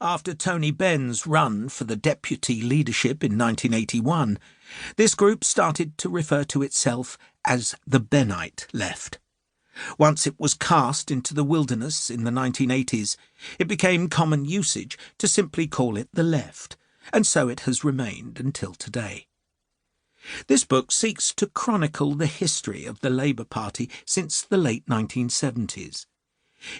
After Tony Benn's run for the deputy leadership in 1981, this group started to refer to itself as the Bennite left. Once it was cast into the wilderness in the 1980s, it became common usage to simply call it the left, and so it has remained until today. This book seeks to chronicle the history of the Labour Party since the late 1970s.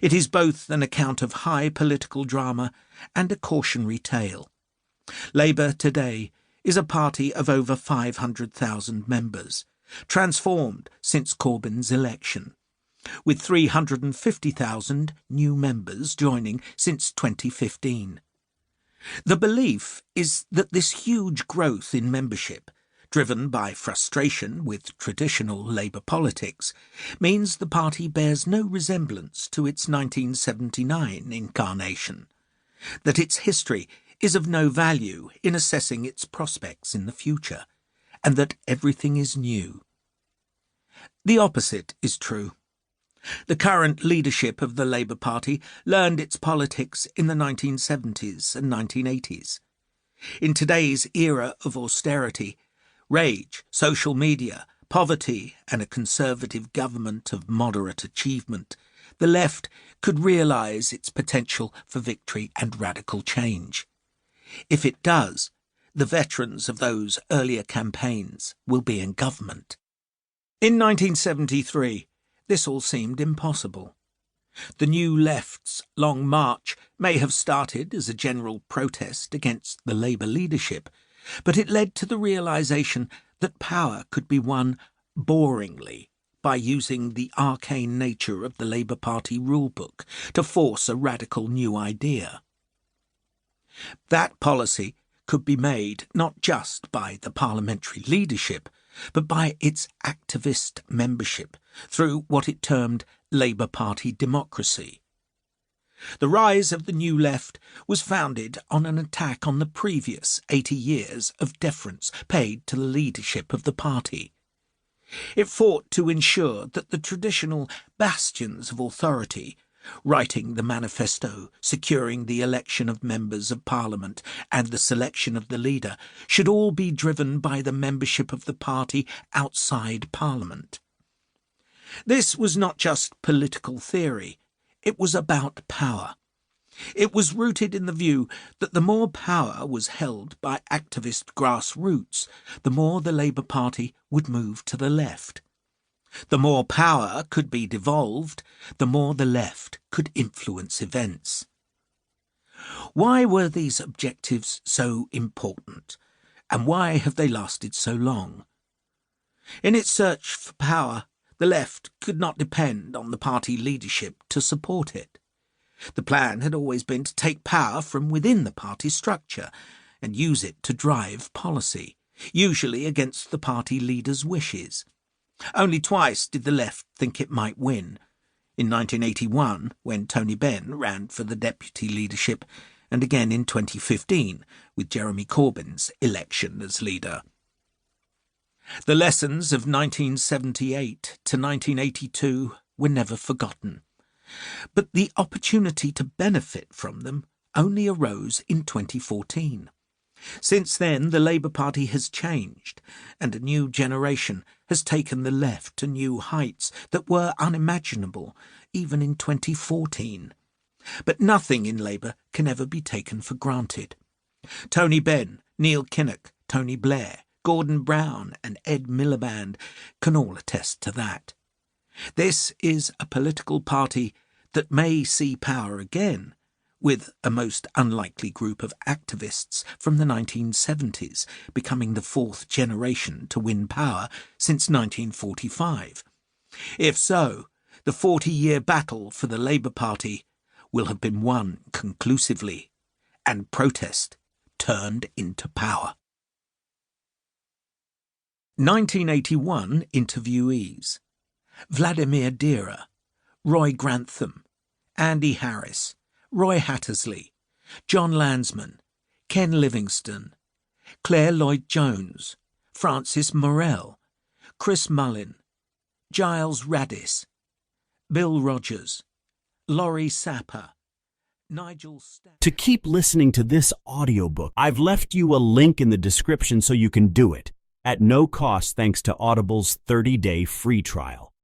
It is both an account of high political drama and a cautionary tale. Labour today is a party of over 500,000 members, transformed since Corbyn's election, with 350,000 new members joining since 2015. The belief is that this huge growth in membership, driven by frustration with traditional Labour politics, means the party bears no resemblance to its 1979 incarnation, that its history is of no value in assessing its prospects in the future, and that everything is new. The opposite is true. The current leadership of the Labour Party learned its politics in the 1970s and 1980s. In today's era of austerity, rage, social media, poverty, and a conservative government of moderate achievement, the left could realise its potential for victory and radical change. If it does, the veterans of those earlier campaigns will be in government. In 1973, this all seemed impossible. The New Left's long march may have started as a general protest against the Labour leadership, but it led to the realisation that power could be won boringly by using the arcane nature of the Labour Party rulebook to force a radical new idea. That policy could be made not just by the parliamentary leadership, but by its activist membership through what it termed Labour Party democracy. The rise of the New Left was founded on an attack on the previous 80 years of deference paid to the leadership of the party. It fought to ensure that the traditional bastions of authority, writing the manifesto, securing the election of members of Parliament and the selection of the leader, should all be driven by the membership of the party outside Parliament. This was not just political theory. It was about power. It was rooted in the view that the more power was held by activist grassroots, the more the Labour Party would move to the left. The more power could be devolved, the more the left could influence events. Why were these objectives so important, and why have they lasted so long? In its search for power, the left could not depend on the party leadership to support it. The plan had always been to take power from within the party structure and use it to drive policy, usually against the party leader's wishes. Only twice did the left think it might win: in 1981, when Tony Benn ran for the deputy leadership, and again in 2015, with Jeremy Corbyn's election as leader. The lessons of 1978 to 1982 were never forgotten, but the opportunity to benefit from them only arose in 2014. Since then, the Labour Party has changed, and a new generation has taken the left to new heights that were unimaginable even in 2014. But nothing in Labour can ever be taken for granted. Tony Benn, Neil Kinnock, Tony Blair, Gordon Brown and Ed Miliband can all attest to that. This is a political party that may see power again, with a most unlikely group of activists from the 1970s becoming the fourth generation to win power since 1945. If so, the 40-year battle for the Labour Party will have been won conclusively, and protest turned into power. 1981 interviewees: Vladimir Dira, Roy Grantham, Andy Harris, Roy Hattersley, John Landsman, Ken Livingstone, Claire Lloyd-Jones, Francis Morell, Chris Mullin, Giles Radis, Bill Rogers, Laurie Sapper, Nigel To keep listening to this audiobook, I've left you a link in the description so you can do it at no cost thanks to Audible's 30-day free trial.